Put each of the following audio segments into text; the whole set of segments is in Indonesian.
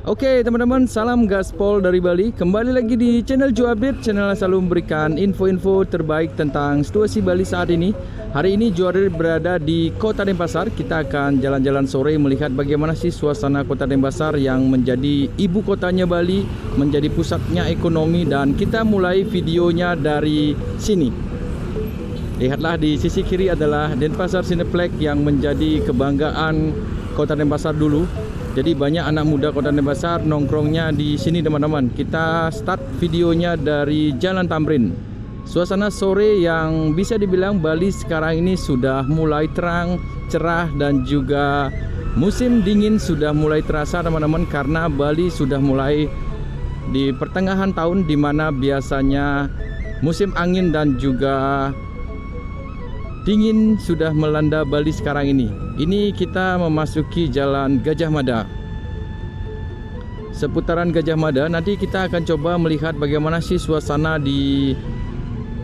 Oke teman-teman, salam gaspol dari Bali. Kembali lagi di channel Joe Update, channel yang selalu memberikan info-info terbaik tentang situasi Bali saat ini. Hari ini Joe Update berada di Kota Denpasar. Kita akan jalan-jalan sore melihat bagaimana sih suasana Kota Denpasar yang menjadi ibu kotanya Bali, menjadi pusatnya ekonomi, dan kita mulai videonya dari sini. Lihatlah di sisi kiri adalah Denpasar Cineplex yang menjadi kebanggaan Kota Denpasar dulu. Jadi banyak anak muda Kota Denpasar nongkrongnya di sini teman-teman. Kita start videonya dari Jalan Tamrin. Suasana sore yang bisa dibilang Bali sekarang ini sudah mulai terang, cerah, dan juga musim dingin sudah mulai terasa teman-teman, karena Bali sudah mulai di pertengahan tahun, di mana biasanya musim angin dan juga dingin sudah melanda Bali sekarang ini. Ini kita memasuki Jalan Gajah Mada. Seputaran Gajah Mada, nanti kita akan coba melihat bagaimana sih suasana di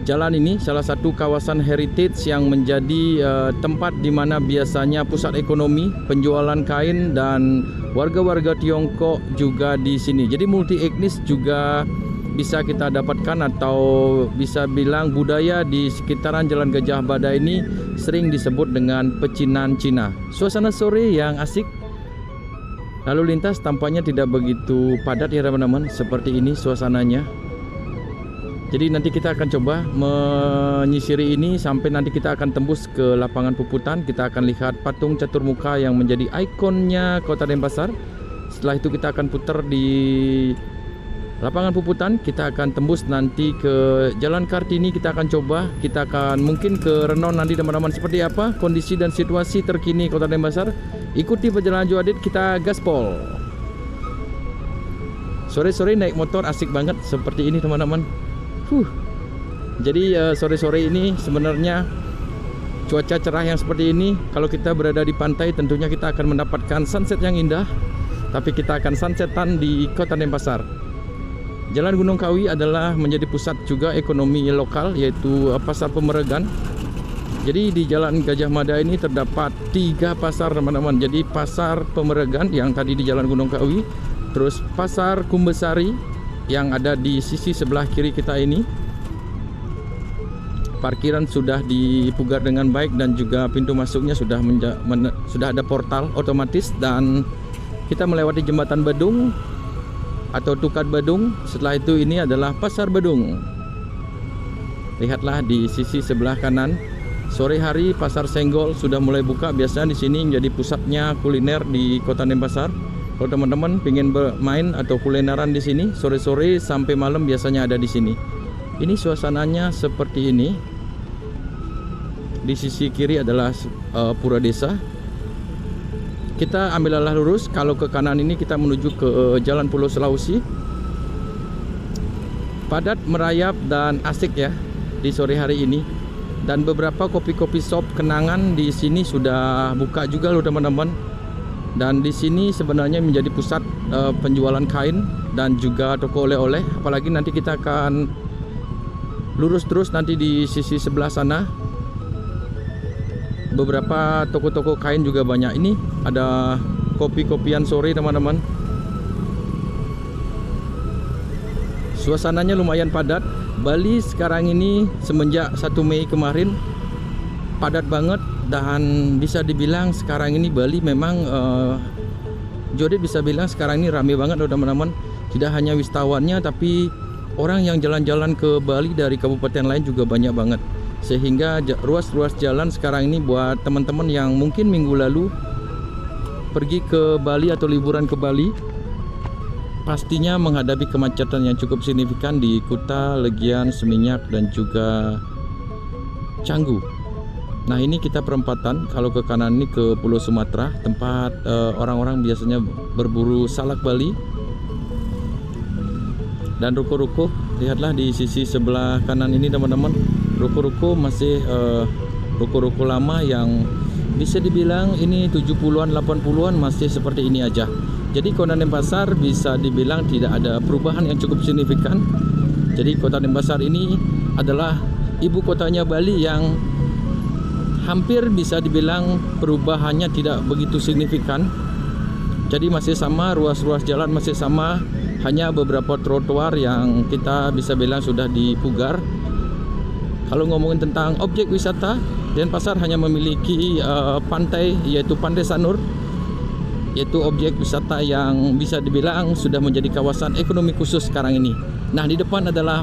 jalan ini. Salah satu kawasan heritage yang menjadi tempat di mana biasanya pusat ekonomi, penjualan kain, dan warga-warga Tiongkok juga di sini. Jadi multi etnis juga bisa kita dapatkan, atau bisa bilang budaya di sekitaran Jalan Gajah Mada ini sering disebut dengan pecinan Cina. Suasana sore yang asik. Lalu lintas tampaknya tidak begitu padat ya teman-teman. Seperti ini suasananya. Jadi nanti kita akan coba menyisiri ini sampai nanti kita akan tembus ke lapangan Puputan. Kita akan lihat patung catur muka yang menjadi ikonnya Kota Denpasar. Setelah itu kita akan putar di lapangan Puputan, kita akan tembus nanti ke Jalan Kartini. Kita akan coba, kita akan mungkin ke Renon nanti teman-teman. Seperti apa kondisi dan situasi terkini Kota Denpasar. Ikuti perjalanan Joe Update, kita gaspol. Sore-sore naik motor asik banget seperti ini teman-teman. Jadi sore-sore ini sebenarnya cuaca cerah yang seperti ini, kalau kita berada di pantai tentunya kita akan mendapatkan sunset yang indah. Tapi kita akan sunsetan di Kota Denpasar. Jalan Gunung Kawi adalah menjadi pusat juga ekonomi lokal, yaitu pasar Pemeregan. Jadi di Jalan Gajah Mada ini terdapat 3 pasar teman-teman. Jadi pasar Pemeregan yang tadi di Jalan Gunung Kawi, terus pasar Kumbesari yang ada di sisi sebelah kiri kita ini. Parkiran sudah dipugar dengan baik dan juga pintu masuknya sudah ada portal otomatis, dan kita melewati jembatan Badung atau Tukat Badung. Setelah itu ini adalah Pasar Badung. Lihatlah di sisi sebelah kanan. Sore hari Pasar Senggol sudah mulai buka. Biasanya di sini menjadi pusatnya kuliner di Kota Denpasar. Kalau teman-teman ingin bermain atau kulineran di sini, sore-sore sampai malam biasanya ada di sini. Ini suasananya seperti ini. Di sisi kiri adalah Pura Desa. Kita ambil arah lurus. Kalau ke kanan ini kita menuju ke Jalan Pulau Sulawesi. Padat, merayap, dan asik ya di sore hari ini. Dan beberapa kopi-kopi shop kenangan di sini sudah buka juga loh teman-teman. Dan di sini sebenarnya menjadi pusat penjualan kain dan juga toko oleh-oleh. Apalagi nanti kita akan lurus terus nanti di sisi sebelah sana. Beberapa toko-toko kain juga banyak. Ini ada kopi-kopian sore teman-teman. Suasananya lumayan padat. Bali sekarang ini semenjak 1 Mei kemarin padat banget, dan bisa dibilang sekarang ini Bali memang Jodet bisa bilang sekarang ini rame banget loh teman-teman. Tidak hanya wisatawan-nya, tapi orang yang jalan-jalan ke Bali dari kabupaten lain juga banyak banget. Sehingga ruas-ruas jalan sekarang ini buat teman-teman yang mungkin minggu lalu pergi ke Bali atau liburan ke Bali, pastinya menghadapi kemacetan yang cukup signifikan di Kuta, Legian, Seminyak, dan juga Canggu. Nah ini kita perempatan. Kalau ke kanan ini ke Pulau Sumatera, tempat orang-orang biasanya berburu salak Bali. Dan ruko-ruko, lihatlah di sisi sebelah kanan ini teman-teman. Ruko-ruko masih ruko-ruko lama yang bisa dibilang ini 70-an 80-an masih seperti ini aja. Jadi Kota Denpasar bisa dibilang tidak ada perubahan yang cukup signifikan. Jadi Kota Denpasar ini adalah ibu kotanya Bali yang hampir bisa dibilang perubahannya tidak begitu signifikan. Jadi masih sama, ruas-ruas jalan masih sama, hanya beberapa trotoar yang kita bisa bilang sudah dipugar. Kalau ngomongin tentang objek wisata, Denpasar hanya memiliki pantai, yaitu Pantai Sanur, yaitu objek wisata yang bisa dibilang sudah menjadi kawasan ekonomi khusus sekarang ini. Nah, di depan adalah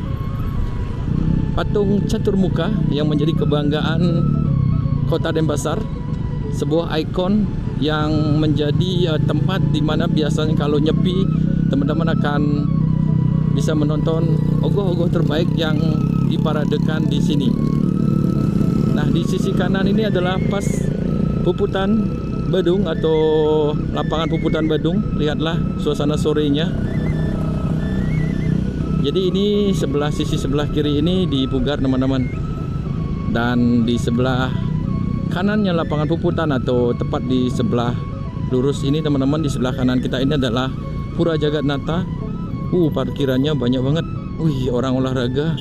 patung catur muka yang menjadi kebanggaan Kota Denpasar, sebuah ikon yang menjadi tempat di mana biasanya kalau nyepi teman-teman akan bisa menonton ogoh-ogoh terbaik yang diparadekan di sini. Nah, di sisi kanan ini adalah pas Puputan Badung atau lapangan Puputan Badung. Lihatlah suasana sorenya. Jadi ini sisi sebelah kiri ini dipugar teman-teman, dan di sebelah kanannya lapangan Puputan atau tepat di sebelah lurus ini teman-teman, di sebelah kanan kita ini adalah Pura Jagatnata. Parkirannya banyak banget. Orang olahraga.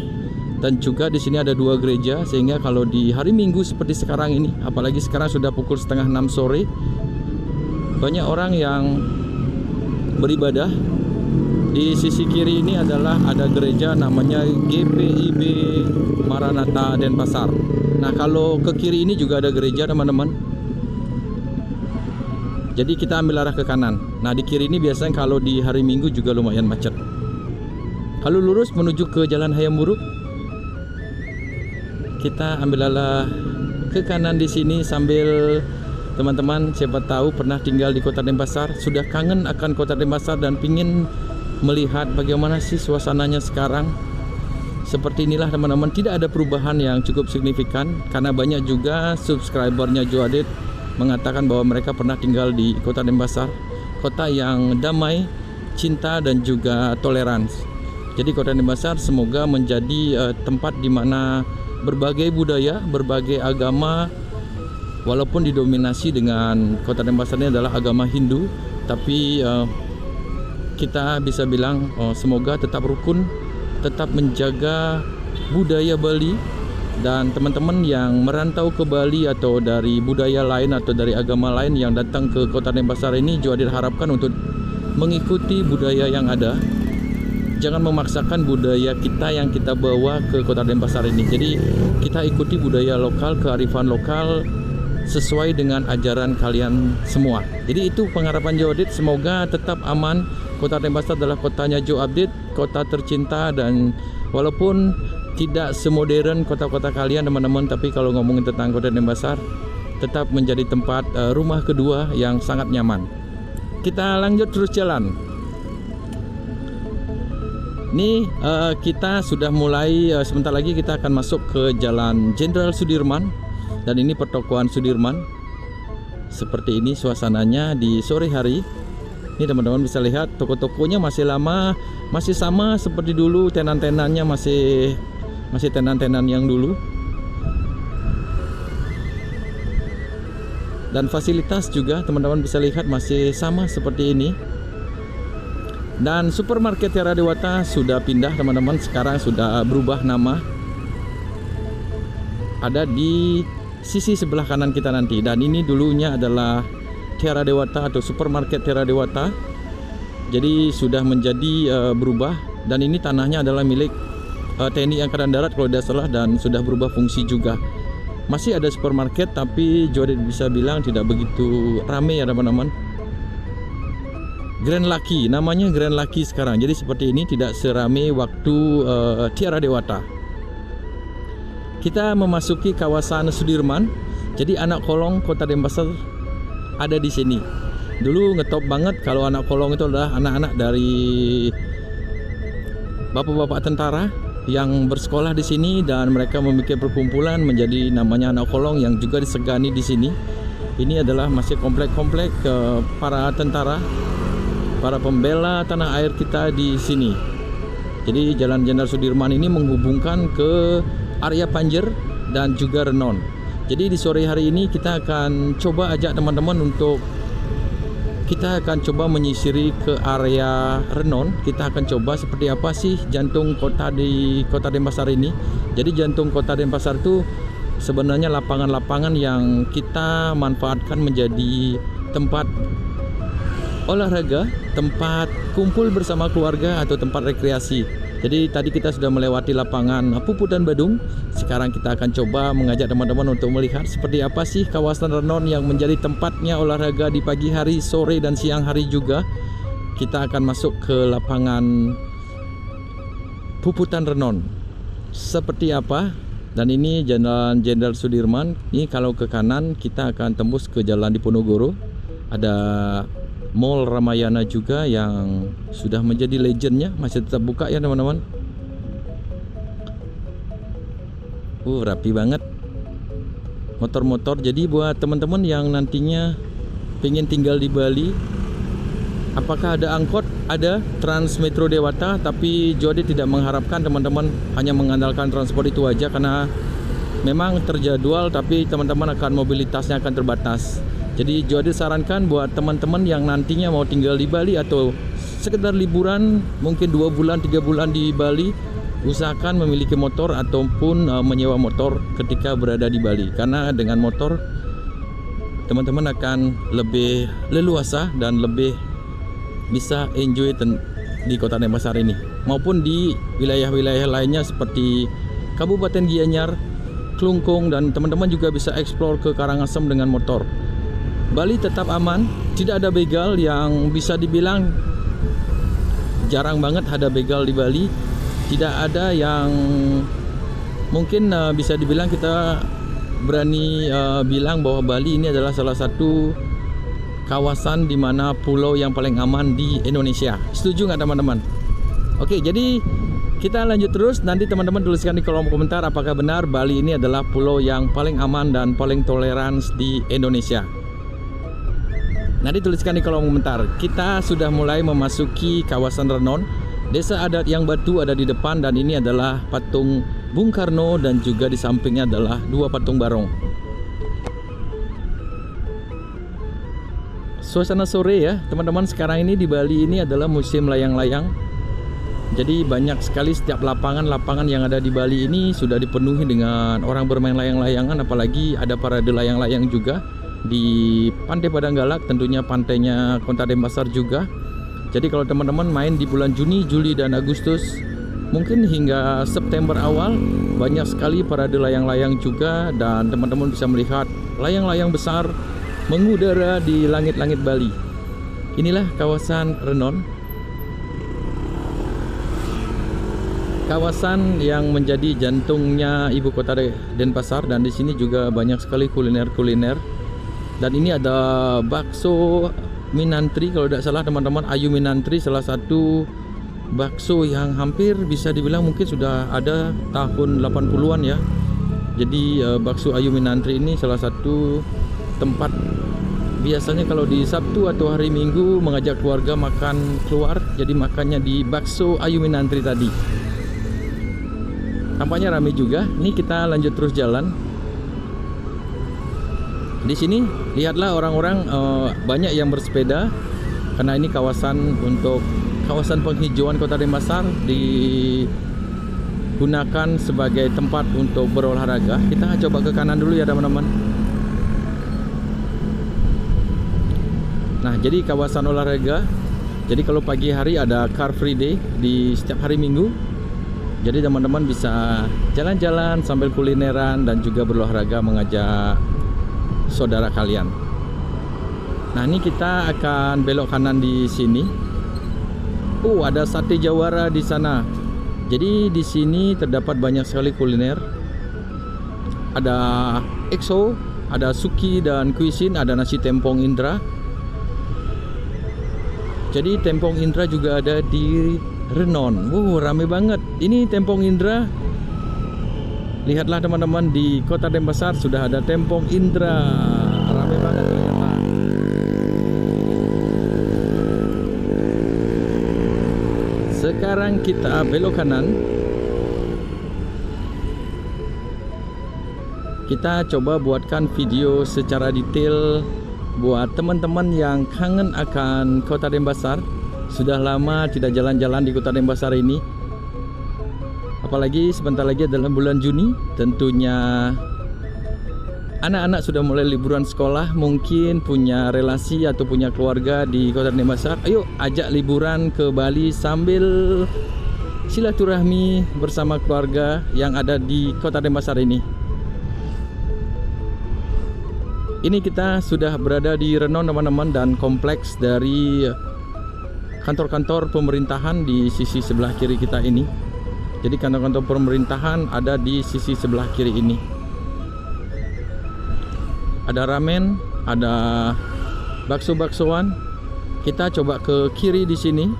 Dan juga di sini ada 2 gereja, sehingga kalau di hari Minggu seperti sekarang ini, apalagi sekarang sudah pukul 5:30 sore, banyak orang yang beribadah. Di sisi kiri ini adalah ada gereja namanya GPIB Maranatha Denpasar. Nah, kalau ke kiri ini juga ada gereja teman-teman. Jadi kita ambil arah ke kanan. Nah, di kiri ini biasanya kalau di hari Minggu juga lumayan macet. Kalau lurus menuju ke Jalan Hayam Buruk, kita ambil arah ke kanan di sini sambil teman-teman siapa tahu pernah tinggal di Kota Denpasar, sudah kangen akan Kota Denpasar dan pingin melihat bagaimana sih suasananya sekarang. Seperti inilah teman-teman, tidak ada perubahan yang cukup signifikan karena banyak juga subscribernya Joadit mengatakan bahwa mereka pernah tinggal di Kota Denpasar, kota yang damai, cinta dan juga toleransi. Jadi Kota Denpasar semoga menjadi tempat di mana berbagai budaya, berbagai agama, walaupun didominasi dengan Kota Denpasar ini adalah agama Hindu, tapi kita bisa bilang semoga tetap rukun, tetap menjaga budaya Bali. Dan teman-teman yang merantau ke Bali atau dari budaya lain atau dari agama lain yang datang ke Kota Denpasar ini, juga diharapkan untuk mengikuti budaya yang ada. Jangan memaksakan budaya kita yang kita bawa ke Kota Denpasar ini. Jadi kita ikuti budaya lokal, kearifan lokal sesuai dengan ajaran kalian semua. Jadi itu pengharapan Joadit, semoga tetap aman. Kota Denpasar adalah kotanya Joadit, kota tercinta, dan walaupun tidak semodern kota-kota kalian teman-teman, tapi kalau ngomongin tentang Kota Denpasar tetap menjadi tempat rumah kedua yang sangat nyaman. Kita lanjut terus jalan. Ini kita sudah mulai, sebentar lagi kita akan masuk ke Jalan Jenderal Sudirman, dan ini pertokoan Sudirman. Seperti ini suasananya di sore hari. Ini teman-teman bisa lihat toko-tokonya masih lama, masih sama seperti dulu, tenan-tenannya masih tenan-tenan yang dulu. Dan fasilitas juga teman-teman bisa lihat masih sama seperti ini. Dan supermarket Tiara Dewata sudah pindah teman-teman, sekarang sudah berubah nama. Ada di sisi sebelah kanan kita nanti, dan ini dulunya adalah Tiara Dewata atau supermarket Tiara Dewata. Jadi sudah menjadi berubah, dan ini tanahnya adalah milik TNI Angkatan Darat kalau tidak salah, dan sudah berubah fungsi juga. Masih ada supermarket, tapi Joadit bisa bilang tidak begitu ramai ya teman-teman. Grand Lucky, namanya Grand Lucky sekarang. Jadi seperti ini, tidak seramai waktu Tiara Dewata. Kita memasuki kawasan Sudirman. Jadi anak kolong Kota Denpasar ada di sini. Dulu ngetop banget kalau anak kolong itu adalah anak-anak dari bapak-bapak tentara yang bersekolah di sini, dan mereka membuat perkumpulan menjadi namanya anak kolong yang juga disegani di sini. Ini adalah masih komplek-komplek para tentara, para pembela tanah air kita di sini. Jadi Jalan Jenderal Sudirman ini menghubungkan ke area Panjer dan juga Renon. Jadi di sore hari ini kita akan coba ajak teman-teman untuk kita akan coba menyisiri ke area Renon. Kita akan coba seperti apa sih jantung kota di Kota Denpasar ini. Jadi jantung Kota Denpasar itu sebenarnya lapangan-lapangan yang kita manfaatkan menjadi tempat olahraga, tempat kumpul bersama keluarga atau tempat rekreasi. Jadi tadi kita sudah melewati lapangan Puput dan Badung. Sekarang kita akan coba mengajak teman-teman untuk melihat seperti apa sih kawasan Renon yang menjadi tempatnya olahraga di pagi hari, sore dan siang hari juga. Kita akan masuk ke lapangan Puputan Renon. Seperti apa? Dan ini Jalan Jenderal Sudirman. Ini kalau ke kanan kita akan tembus ke Jalan Diponegoro. Ada Mall Ramayana juga yang sudah menjadi legendnya, masih tetap buka ya teman-teman. Rapi banget motor-motor. Jadi buat teman-teman yang nantinya pengen tinggal di Bali, apakah ada angkot? Ada Trans Metro Dewata, tapi Jody tidak mengharapkan teman-teman hanya mengandalkan transport itu aja, karena memang terjadwal tapi teman-teman akan mobilitasnya akan terbatas. Jadi Jody sarankan buat teman-teman yang nantinya mau tinggal di Bali atau sekedar liburan mungkin 2 bulan 3 bulan di Bali, usahakan memiliki motor ataupun menyewa motor ketika berada di Bali, karena dengan motor teman-teman akan lebih leluasa dan lebih bisa enjoy di Kota Denpasar ini maupun di wilayah-wilayah lainnya seperti Kabupaten Gianyar, Klungkung, dan teman-teman juga bisa eksplor ke Karangasem dengan motor. Bali tetap aman, tidak ada begal, yang bisa dibilang jarang banget ada begal di Bali. Tidak ada yang mungkin bisa dibilang kita berani bilang bahwa Bali ini adalah salah satu kawasan di mana pulau yang paling aman di Indonesia. Setuju nggak teman-teman? Oke, jadi kita lanjut terus. Nanti teman-teman tuliskan di kolom komentar apakah benar Bali ini adalah pulau yang paling aman dan paling toleran di Indonesia. Nanti tuliskan di kolom komentar. Kita sudah mulai memasuki kawasan Renon. Desa adat Yang Batu ada di depan, dan ini adalah patung Bung Karno dan juga di sampingnya adalah 2 patung Barong. Suasana sore ya teman-teman. Sekarang ini di Bali ini adalah musim layang-layang. Jadi banyak sekali setiap lapangan-lapangan yang ada di Bali ini sudah dipenuhi dengan orang bermain layang-layangan. Apalagi ada parade layang-layang juga di Pantai Padanggalak, tentunya pantainya Kota Denpasar juga. Jadi kalau teman-teman main di bulan Juni, Juli, dan Agustus, mungkin hingga September awal, banyak sekali parade layang-layang juga, dan teman-teman bisa melihat layang-layang besar mengudara di langit-langit Bali. Inilah kawasan Renon, kawasan yang menjadi jantungnya ibu kota Denpasar, dan di sini juga banyak sekali kuliner-kuliner. Dan ini ada bakso Minantri kalau tidak salah teman-teman, Ayu Minantri, salah satu bakso yang hampir bisa dibilang mungkin sudah ada tahun 80-an ya. Jadi bakso Ayu Minantri ini salah satu tempat biasanya kalau di Sabtu atau hari Minggu mengajak keluarga makan keluar, jadi makannya di bakso Ayu Minantri tadi. Tampaknya ramai juga. Ini kita lanjut terus jalan. Di sini lihatlah orang-orang banyak yang bersepeda, karena ini kawasan untuk kawasan penghijauan Kota Denpasar, digunakan sebagai tempat untuk berolahraga. Kita coba ke kanan dulu ya teman-teman. Nah, jadi kawasan olahraga. Jadi kalau pagi hari ada Car Free Day di setiap hari Minggu. Jadi teman-teman bisa jalan-jalan sambil kulineran dan juga berolahraga mengajak saudara kalian. Nah, ini kita akan belok kanan di sini. Ada sate jawara di sana. Jadi di sini terdapat banyak sekali kuliner. Ada EXO, ada Suki dan Cuisine, ada nasi tempong Indra. Jadi tempong Indra juga ada di Renon. Rame banget. Ini tempong Indra. Lihatlah teman-teman, di Kota Denpasar sudah ada tempong Indra. Ramai banget ternyata. Sekarang kita belok kanan. Kita coba buatkan video secara detail buat teman-teman yang kangen akan Kota Denpasar. Sudah lama tidak jalan-jalan di Kota Denpasar ini. Apalagi sebentar lagi adalah bulan Juni, tentunya anak-anak sudah mulai liburan sekolah, mungkin punya relasi atau punya keluarga di Kota Denpasar. Ayo ajak liburan ke Bali sambil silaturahmi bersama keluarga yang ada di Kota Denpasar ini. Ini kita sudah berada di Renon teman-teman, dan kompleks dari kantor-kantor pemerintahan di sisi sebelah kiri kita ini. Jadi kantor-kantor pemerintahan ada di sisi sebelah kiri ini. Ada ramen, ada bakso-baksoan. Kita coba ke kiri di sini.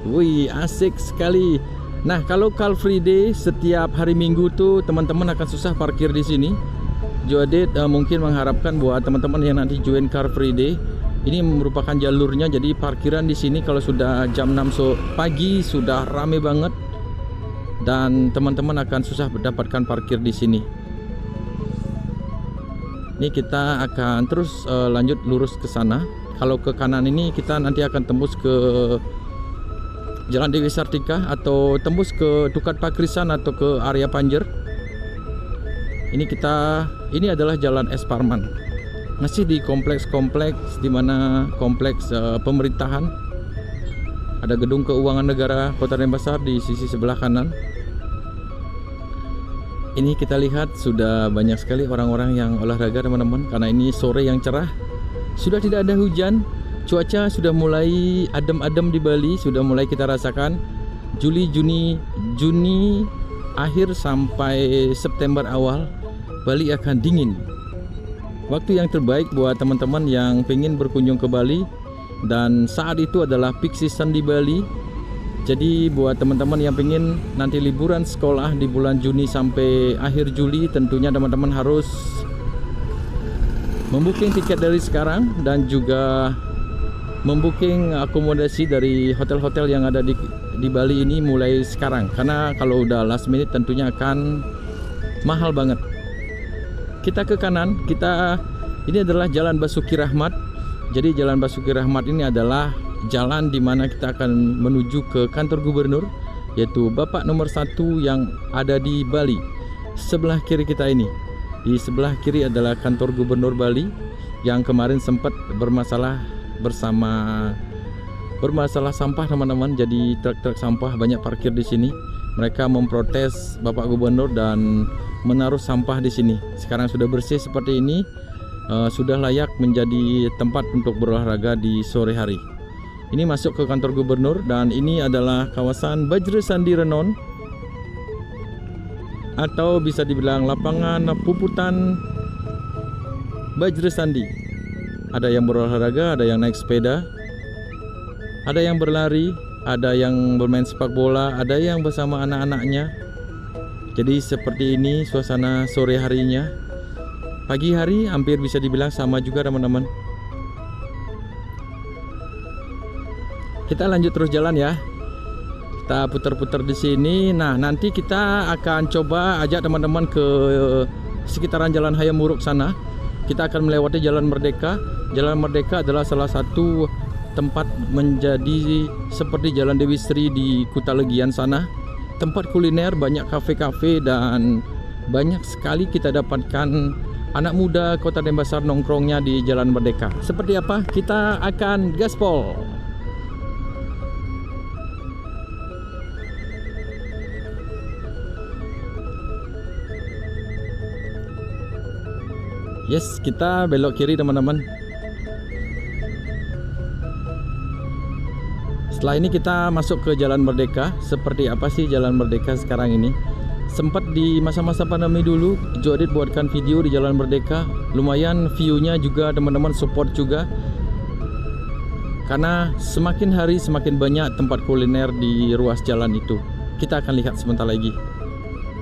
Wih, asik sekali. Nah, kalau Car Free Day setiap hari Minggu tuh teman-teman akan susah parkir di sini. Joadet mungkin mengharapkan buat teman-teman yang nanti join Car Free Day, ini merupakan jalurnya. Jadi parkiran di sini kalau sudah jam 6 pagi sudah rame banget, dan teman-teman akan susah mendapatkan parkir di sini. Ini kita akan terus lanjut lurus ke sana. Kalau ke kanan ini kita nanti akan tembus ke Jalan Dewi Sartika atau tembus ke Dukat Pakrisan atau ke area Panjer. Ini adalah Jalan Es Parman. Masih di kompleks-kompleks, di mana kompleks pemerintahan. Ada Gedung Keuangan Negara Kota Denpasar di sisi sebelah kanan. Ini kita lihat sudah banyak sekali orang-orang yang olahraga teman-teman, karena ini sore yang cerah. Sudah tidak ada hujan. Cuaca sudah mulai adem-adem di Bali, sudah mulai kita rasakan. Juni akhir sampai September awal, Bali akan dingin. Waktu yang terbaik buat teman-teman yang pengen berkunjung ke Bali, dan saat itu adalah peak season di Bali. Jadi buat teman-teman yang pengen nanti liburan sekolah di bulan Juni sampai akhir Juli, tentunya teman-teman harus membooking tiket dari sekarang, dan juga membooking akomodasi dari hotel-hotel yang ada di Bali ini mulai sekarang, karena kalau udah last minute tentunya akan mahal banget. Kita ke kanan, ini adalah Jalan Basuki Rahmat. Jadi Jalan Basuki Rahmat ini adalah jalan di mana kita akan menuju ke kantor gubernur, yaitu Bapak nomor 1 yang ada di Bali. Sebelah kiri kita ini, di sebelah kiri adalah kantor gubernur Bali yang kemarin sempat bermasalah sampah teman-teman. Jadi truk-truk sampah banyak parkir di sini. Mereka memprotes Bapak Gubernur dan menaruh sampah di sini. Sekarang sudah bersih seperti ini, sudah layak menjadi tempat untuk berolahraga di sore hari. Ini masuk ke kantor gubernur, dan ini adalah kawasan Bajra Sandi Renon, atau bisa dibilang lapangan puputan Bajra Sandi. Ada yang berolahraga, ada yang naik sepeda, ada yang berlari, ada yang bermain sepak bola, ada yang bersama anak-anaknya. Jadi seperti ini suasana sore harinya. Pagi hari hampir bisa dibilang sama juga teman-teman. Kita lanjut terus jalan ya. Kita putar-putar di sini. Nah, nanti kita akan coba ajak teman-teman ke sekitaran Jalan Hayam Wuruk sana. Kita akan melewati Jalan Merdeka. Jalan Merdeka adalah salah satu tempat menjadi seperti Jalan Dewi Sri di Kuta Legian sana. Tempat kuliner, banyak kafe-kafe, dan banyak sekali kita dapatkan anak muda Kota Denpasar nongkrongnya di Jalan Merdeka. Seperti apa? Kita akan gaspol. Yes, kita belok kiri teman-teman. Setelah ini kita masuk ke Jalan Merdeka. Seperti apa sih Jalan Merdeka sekarang ini? Sempat di masa-masa pandemi dulu Joadet buatkan video di Jalan Merdeka. Lumayan view-nya juga, teman-teman support juga. Karena semakin hari semakin banyak tempat kuliner di ruas jalan itu. Kita akan lihat sebentar lagi.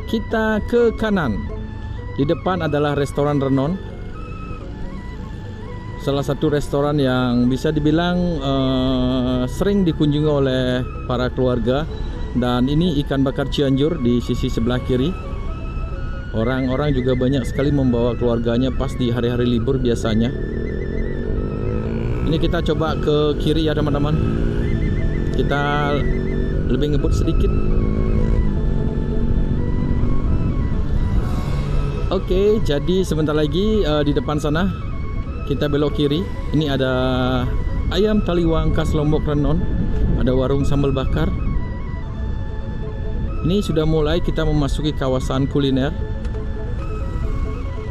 Kita ke kanan. Di depan adalah restoran Renon. Salah satu restoran yang bisa dibilang sering dikunjungi oleh para keluarga. Dan ini ikan bakar Cianjur di sisi sebelah kiri. Orang-orang juga banyak sekali membawa keluarganya pas di hari-hari libur biasanya. Ini kita coba ke kiri ya teman-teman. Kita lebih ngebut sedikit. Oke, jadi sebentar lagi di depan sana kita belok kiri. Ini ada ayam taliwang khas Lombok Renon. Ada warung sambal bakar. Ini sudah mulai kita memasuki kawasan kuliner.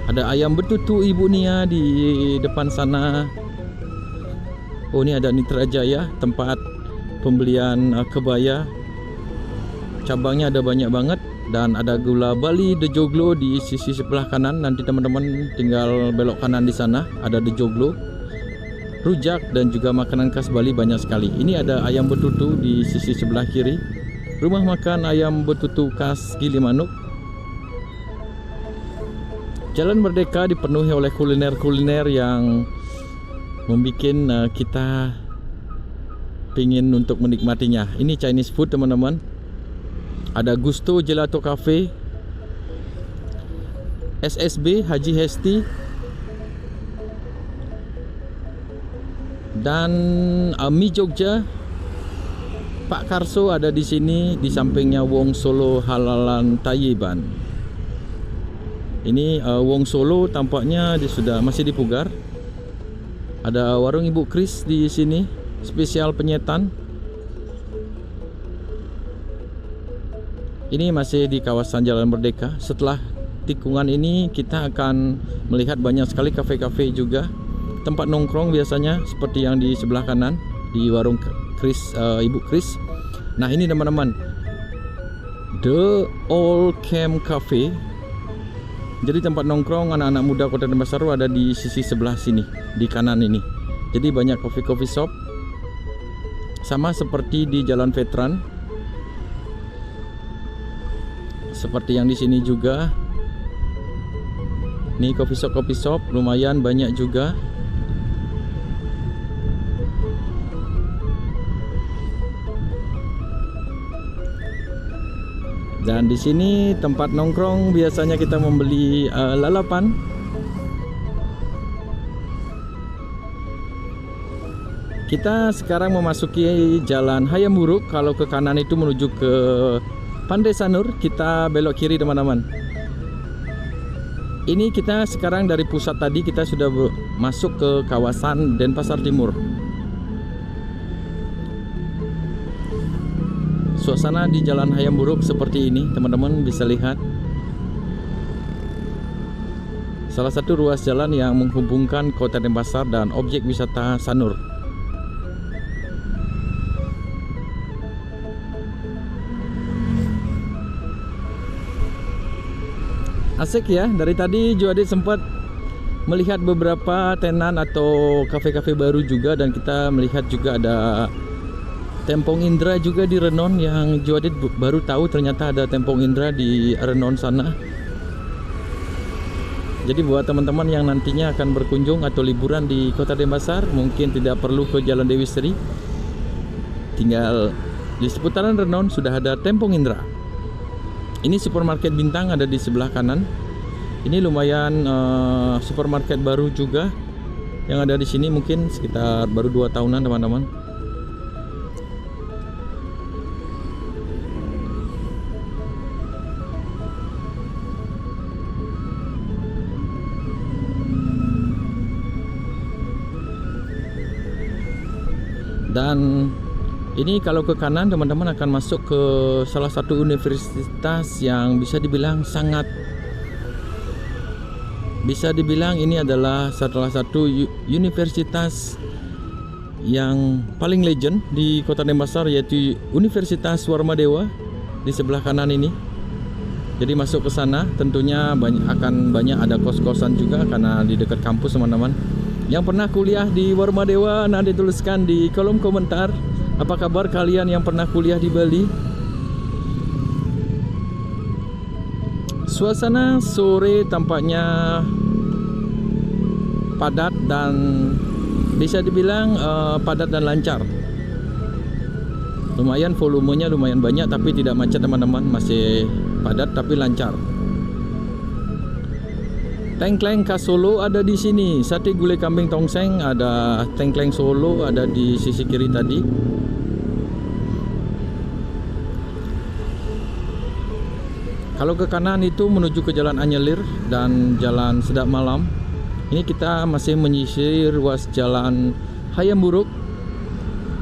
Ada ayam betutu Ibu Nia di depan sana. Oh, ini ada Nitra Jaya, tempat pembelian kebaya. Cabangnya ada banyak banget. Dan ada gula Bali The Joglo di sisi sebelah kanan. Nanti teman-teman tinggal belok kanan di sana. Ada The Joglo, rujak dan juga makanan khas Bali banyak sekali. Ini ada ayam betutu di sisi sebelah kiri. Rumah makan ayam betutu khas Gilimanuk. Jalan Merdeka dipenuhi oleh kuliner-kuliner yang membuat kita pingin untuk menikmatinya. Ini Chinese food teman-teman. Ada Gusto Gelato Cafe, SSB Haji Hesti, dan Mi Jogja. Pak Karso ada di sini, di sampingnya Wong Solo Halalan Tayyiban. Ini Wong Solo tampaknya sudah masih dipugar. Ada warung Ibu Kris di sini, spesial penyetan. Ini masih di kawasan Jalan Merdeka. Setelah tikungan ini kita akan melihat banyak sekali kafe-kafe juga, tempat nongkrong biasanya seperti yang di sebelah kanan di warung Kris, Ibu Kris. Nah ini teman-teman, The Old Camp Cafe. Jadi tempat nongkrong anak-anak muda Kota Denpasar ada di sisi sebelah sini, di kanan ini. Jadi banyak coffee shop, sama seperti di Jalan Veteran. Seperti yang di sini juga. Nih coffee shop lumayan banyak juga. Dan di sini tempat nongkrong biasanya kita membeli lalapan. Kita sekarang memasuki Jalan Hayam Buruk. Kalau ke kanan itu menuju ke Pantai Sanur, kita belok kiri teman-teman. Ini kita sekarang dari pusat tadi kita sudah masuk ke kawasan Denpasar Timur. Suasana di Jalan Hayam Buruk seperti ini, teman-teman bisa lihat. Salah satu ruas jalan yang menghubungkan Kota Denpasar dan objek wisata Sanur. Asik ya, dari tadi Juadit sempat melihat beberapa tenan atau kafe-kafe baru juga. Dan kita melihat juga ada Tempong Indra juga di Renon, yang Juadit baru tahu ternyata ada Tempong Indra di Renon sana. Jadi buat teman-teman yang nantinya akan berkunjung atau liburan di Kota Denpasar, mungkin tidak perlu ke Jalan Dewi Sri, tinggal di seputaran Renon sudah ada Tempong Indra. Ini supermarket Bintang ada di sebelah kanan. Ini lumayan supermarket baru juga yang ada di sini, mungkin sekitar baru 2 tahunan teman-teman. Dan ini kalau ke kanan teman-teman akan masuk ke salah satu universitas yang bisa dibilang ini adalah salah satu universitas yang paling legend di Kota Denpasar, yaitu Universitas Warmadewa di sebelah kanan ini. Jadi masuk ke sana tentunya akan banyak ada kos-kosan juga karena di dekat kampus teman-teman. Yang pernah kuliah di Warmadewa nanti tuliskan di kolom komentar. Apa kabar kalian yang pernah kuliah di Bali? Suasana sore tampaknya padat dan bisa dibilang padat dan lancar. Lumayan volumenya lumayan banyak tapi tidak macet teman-teman, masih padat tapi lancar. Tengkleng khas Solo ada di sini. Sate gulai kambing tongseng ada, tengkleng Solo ada di sisi kiri tadi. Kalau ke kanan itu menuju ke Jalan Anyelir dan Jalan Sedap Malam. Ini kita masih menyisir ruas Jalan Hayam Buruk.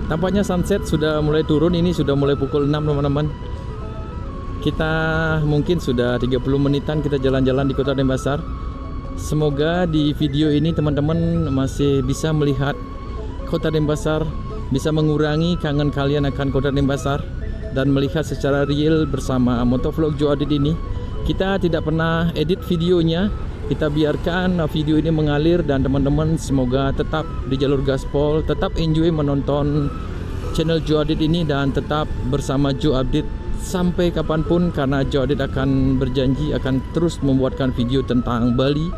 Tampaknya sunset sudah mulai turun. Ini sudah mulai pukul 6 teman-teman. Kita mungkin sudah 30 menitan kita jalan-jalan di Kota Denpasar. Semoga di video ini teman-teman masih bisa melihat Kota Denpasar, bisa mengurangi kangen kalian akan Kota Denpasar dan melihat secara real bersama motovlog Joe Adit ini. Kita tidak pernah edit videonya, kita biarkan video ini mengalir dan teman-teman semoga tetap di jalur gaspol, tetap enjoy menonton channel Joe Adit ini dan tetap bersama Joe Adit sampai kapanpun, karena Joe Adit akan berjanji akan terus membuatkan video tentang Bali,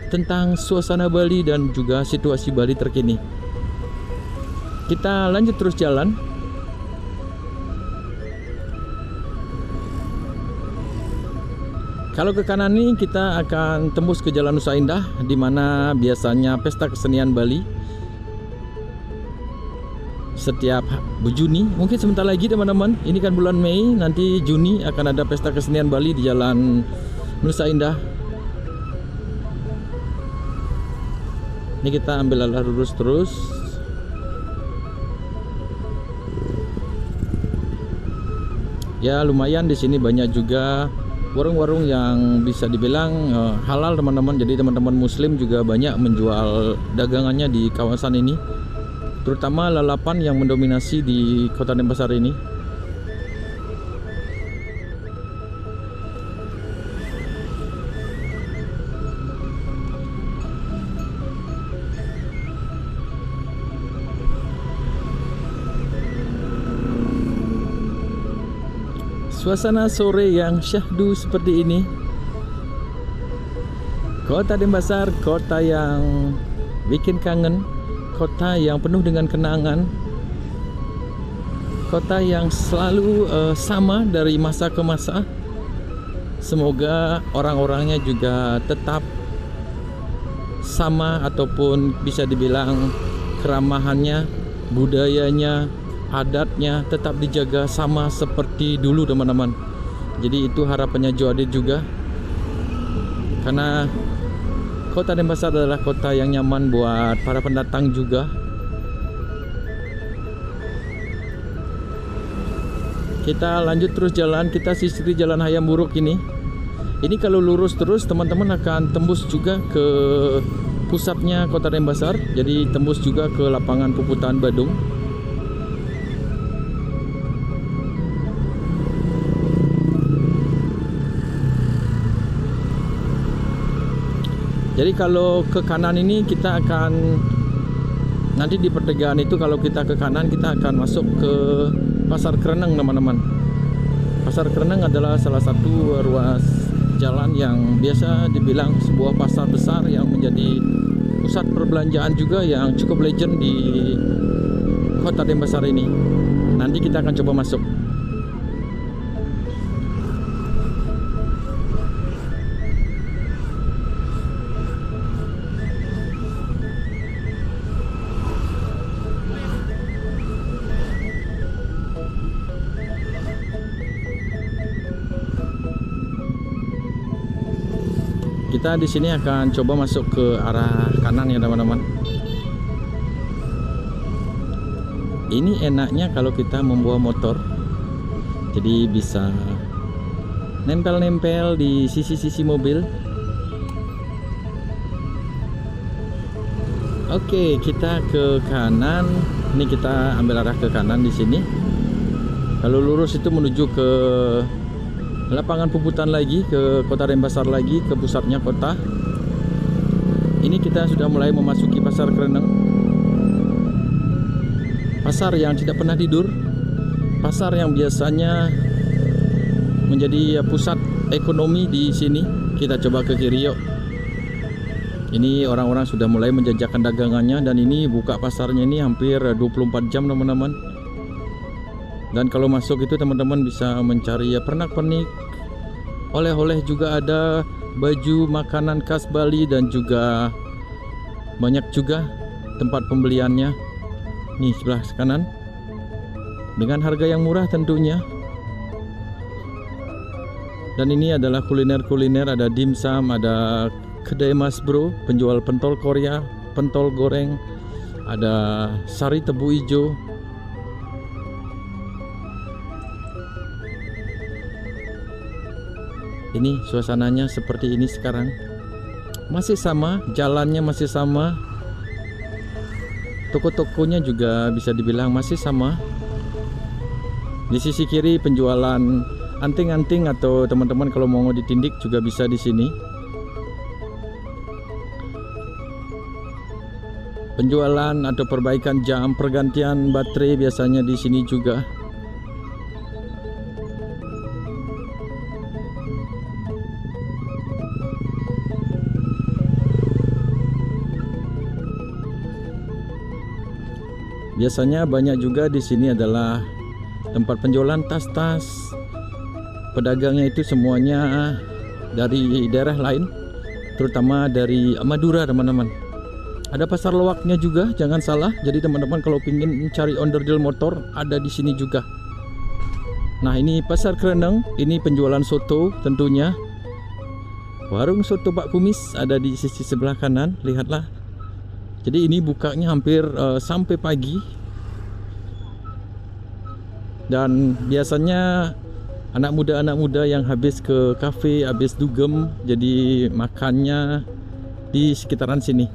tentang suasana Bali dan juga situasi Bali terkini. Kita lanjut terus jalan. Kalau ke kanan ini kita akan tembus ke Jalan Nusa Indah, di mana biasanya pesta kesenian Bali setiap Juni. Mungkin sebentar lagi teman-teman, ini kan bulan Mei, nanti Juni akan ada pesta kesenian Bali di Jalan Nusa Indah. Ini kita ambil arah lurus terus. Ya lumayan, di sini banyak juga warung-warung yang bisa dibilang halal teman-teman. Jadi teman-teman muslim juga banyak menjual dagangannya di kawasan ini, terutama lalapan yang mendominasi di Kota Denpasar ini. Suasana sore yang syahdu seperti ini. Kota Denpasar, kota yang bikin kangen, kota yang penuh dengan kenangan, kota yang selalu sama dari masa ke masa. Semoga orang-orangnya juga tetap sama ataupun bisa dibilang keramahannya, budayanya, adatnya tetap dijaga sama seperti dulu teman-teman. Jadi itu harapannya Joe Adit juga, karena Kota Denpasar adalah kota yang nyaman buat para pendatang juga. Kita lanjut terus jalan, kita sisiri Jalan Hayam Buruk ini. Ini kalau lurus terus teman-teman akan tembus juga ke pusatnya Kota Denpasar, jadi tembus juga ke lapangan Puputan Badung. Jadi kalau ke kanan ini kita akan nanti di pertigaan itu, kalau kita ke kanan kita akan masuk ke Pasar Kreneng teman-teman. Pasar Kreneng adalah salah satu ruas jalan yang biasa dibilang sebuah pasar besar yang menjadi pusat perbelanjaan juga yang cukup legend di Kota Denpasar ini. Nanti kita akan coba masuk. Kita di sini akan coba masuk ke arah kanan ya teman-teman. Ini enaknya kalau kita membawa motor, jadi bisa nempel-nempel di sisi-sisi mobil. Oke, kita ke kanan. Ini kita ambil arah ke kanan di sini. Kalau lurus itu menuju ke lapangan Puputan lagi, ke Kota Denpasar lagi, ke pusatnya kota. Ini kita sudah mulai memasuki Pasar Kreneng. Pasar yang tidak pernah tidur, pasar yang biasanya menjadi pusat ekonomi di sini. Kita coba ke kiri yuk. Ini orang-orang sudah mulai menjajakan dagangannya, dan ini buka pasarnya ini hampir 24 jam teman-teman. Dan kalau masuk itu teman-teman bisa mencari pernak-pernik, oleh-oleh juga ada, baju, makanan khas Bali, dan juga banyak juga tempat pembeliannya. Nih sebelah kanan, dengan harga yang murah tentunya. Dan ini adalah kuliner-kuliner, ada dimsum, ada kedai Mas Bro, penjual pentol Korea, pentol goreng, ada sari tebu hijau. Ini suasananya seperti ini sekarang. Masih sama, jalannya masih sama. Toko-tokonya juga bisa dibilang masih sama. Di sisi kiri penjualan anting-anting atau teman-teman kalau mau ditindik juga bisa di sini. Penjualan atau perbaikan jam, pergantian baterai biasanya di sini juga. Biasanya banyak juga di sini adalah tempat penjualan tas-tas. Pedagangnya itu semuanya dari daerah lain, terutama dari Madura, teman-teman. Ada pasar loaknya juga, jangan salah. Jadi teman-teman kalau ingin mencari onderdil motor, ada di sini juga. Nah, ini pasar Kereneng, ini penjualan soto tentunya. Warung soto Pak Kumis ada di sisi sebelah kanan, lihatlah. Jadi ini bukanya hampir sampai pagi. Dan biasanya anak muda yang habis ke kafe, habis dugem, jadi makannya di sekitaran sini.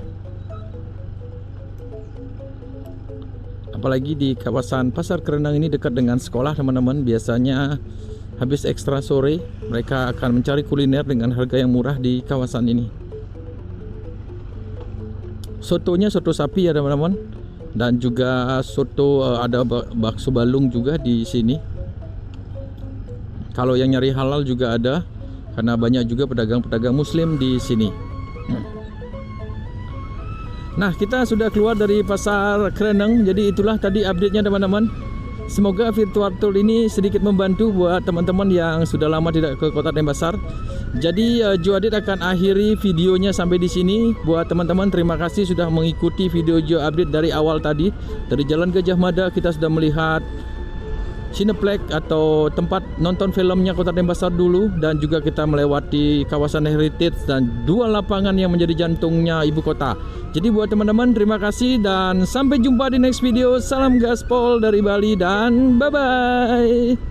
Apalagi di kawasan Pasar Kereneng ini dekat dengan sekolah, teman-teman. Biasanya habis ekstra sore mereka akan mencari kuliner dengan harga yang murah di kawasan ini. Sotonya soto sapi ya, teman-teman. Dan juga soto, ada bakso balung juga di sini. Kalau yang nyari halal juga ada, karena banyak juga pedagang-pedagang muslim di sini. Nah, kita sudah keluar dari Pasar Kereneng. Jadi itulah tadi update-nya, teman-teman. Semoga virtual tour ini sedikit membantu buat teman-teman yang sudah lama tidak ke Kota Denpasar. Jadi Joe Adit akan akhiri videonya sampai di sini. Buat teman-teman, terima kasih sudah mengikuti video Joe update dari awal tadi. Dari Jalan Gajah Mada kita sudah melihat Cineplex atau tempat nonton filmnya Kota Denpasar dulu, dan juga kita melewati kawasan heritage dan dua lapangan yang menjadi jantungnya ibu kota. Jadi buat teman-teman, terima kasih dan sampai jumpa di next video. Salam gaspol dari Bali dan bye bye.